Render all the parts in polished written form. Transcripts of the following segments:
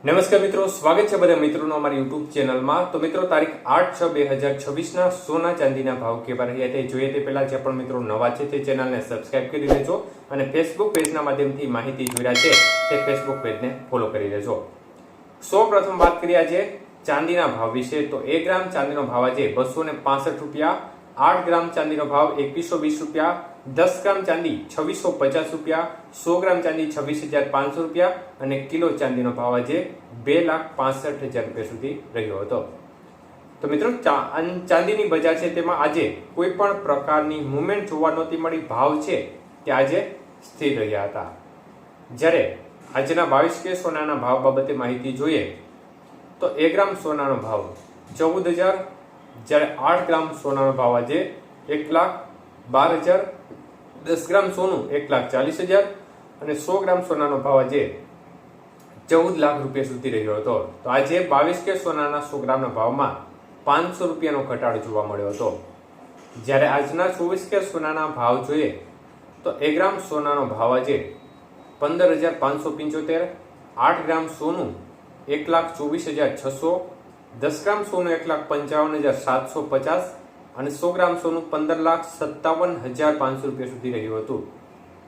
નમસ્કાર મિત્રો, સ્વાગત છે બધા મિત્રોનો અમારી યુટ્યુબ ચેનલમાં। તો મિત્રો તારીખ 8/6/2024 સોના ચાંદીના ભાવ કેવા રહ્યા તે જોઈએ તે પહેલા જે પણ મિત્રો નવા છે તે ચેનલને સબસ્ક્રાઇબ કરી લેજો અને ફેસબુક પેજના માધ્યમથી માહિતી જોઈ રહ્યા છે તે ફેસબુક પેજને ફોલો કરી લેજો। સૌપ્રથમ વાત કરીએ આજે ચાંદીના ભાવ વિશે। તો 1 ગ્રામ ચાંદીનો ભાવ આજે 265 રૂપિયા, 8 ગ્રામ ચાંદીનો ભાવ 2120 રૂપિયા, 10 ગ્રામ ચાંદી 2650 રૂપિયા, 100 ગ્રામ ચાંદી 26500 રૂપિયા અને કિલો ચાંદીનો ભાવ આજે 2,65,000 રૂપિયા સુધી રહ્યો હતો। તો મિત્રો ચાંદીની બજાર છે તેમાં આજે કોઈ પણ પ્રકારની મુવમેન્ટ જોવા નહોતી મળી। ભાવ છે તે આજે સ્થિર રહ્યા હતા। જ્યારે આજના 22 કે સોનાના ભાવ બાબતે માહિતી જોઈએ તો 1 ગ્રામ સોનાનો ભાવ 14,000, જ્યારે 8 ગ્રામ સોનાનો ભાવ આજે 1,12,000, 10 ગ્રામ સોનું 1,40,000 અને 100 ગ્રામ સોનાનો ભાવ આજે 14 લાખ રૂપિયા સુધી રહ્યો હતો। તો આજે 22 કે સોનાના 100 ગ્રામના ભાવમાં 500 રૂપિયાનો ઘટાડો જોવા મળ્યો હતો। જ્યારે આજના 24 કે સોનાના ભાવ જોઈએ તો 1 ગ્રામ સોનાનો ભાવ આજે 15,575, 8 ગ્રામ સોનું 1,24,600, 10 ગ્રામ સોનું 1,55,750 અને 100 ગ્રામ સોનું 15,57,500 રૂપિયા સુધી રહ્યું હતું।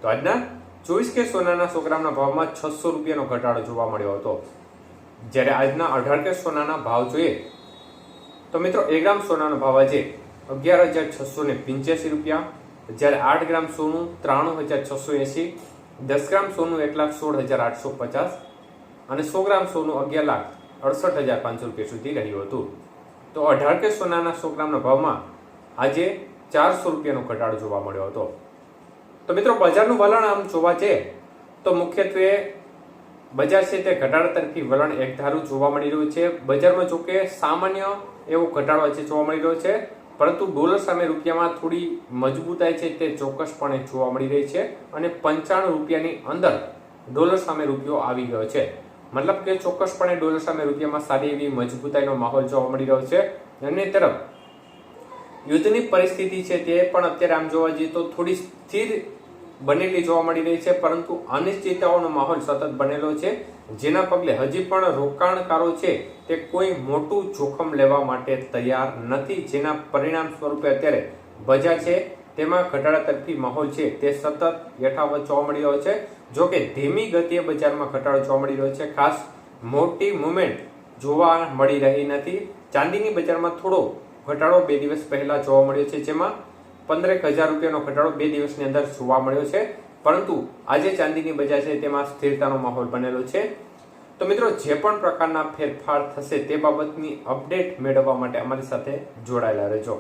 તો આજના 24 કે સોનાના 100 ગ્રામના ભાવમાં 600 રૂપિયાનો ઘટાડો જોવા મળ્યો હતો। જ્યારે આજના 18 કે સોનાના ભાવ જોઈએ તો મિત્રો 1 ગ્રામ સોનાનો ભાવ આજે 11,685 રૂપિયા, જ્યારે 8 ગ્રામ સોનું 93,680, 10 ગ્રામ સોનું 1,16,850 અને 100 ગ્રામ સોનું 11,68,500 રૂપિયા સુધી રહ્યું હતું। તો 18 કે સોનાના 100 ગ્રામના ભાવમાં આજે 400 રૂપિયાનો ઘટાડો જોવા મળ્યો હતો। તો મિત્રો બજારનું વલણ આમ જોવા જઈએ તો મુખ્યત્વે બજાર છે તે ઘટાડા તરફી વલણ એકધારું જોવા મળી રહ્યું છે। બજારમાં જો કે સામાન્ય એવો ઘટાડો આજે જોવા મળી રહ્યો છે, પરંતુ ડોલર સામે રૂપિયામાં થોડી મજબૂતાઈ છે તે ચોક્કસપણે જોવા મળી રહી છે અને 95 રૂપિયાની અંદર ડોલર સામે રૂપિયો આવી ગયો છે। મતલબ કે ચોક્કસપણે ડોલર સામે રૂપિયામાં સારી એવી મજબૂતાઈનો માહોલ જોવા મળી રહ્યો છે। અન્ય તરફ યુદ્ધની પરિસ્થિતિ છે તે પણ અત્યારે આમ જોવા જઈએ તો થોડી સ્થિર બનેલી જોવા મળી રહી છે, પરંતુ અનિશ્ચિતતાઓનો માહોલ સતત બનેલો છે, જેના પગલે હજી પણ રોકાણકારો છે તે કોઈ મોટું જોખમ લેવા માટે તૈયાર નથી, જેના પરિણામ સ્વરૂપે અત્યારે બજાર છે તેમાં ઘટાડા તરફી માહોલ છે તે સતત યથાવત જોવા મળી રહ્યો છે। જો કે ધીમી ગતિએ બજારમાં ઘટાડો જોવા મળી રહ્યો છે, ખાસ મોટી મુવમેન્ટ જોવા મળી રહી નથી। ચાંદીની બજારમાં થોડો ઘટાડો 2 દિવસ પહેલા જોવા મળ્યો છે, જેમાં 15,000 રૂપિયાનો ઘટાડો 2 દિવસની અંદર જોવા મળ્યો છે, પરંતુ આજે ચાંદીની બજાર છે તેમાં સ્થિરતાનો માહોલ બનેલો છે। તો મિત્રો જે પણ પ્રકારના ફેરફાર થશે તે બાબતની અપડેટ મેળવવા માટે અમારી સાથે જોડાયેલા રહેજો।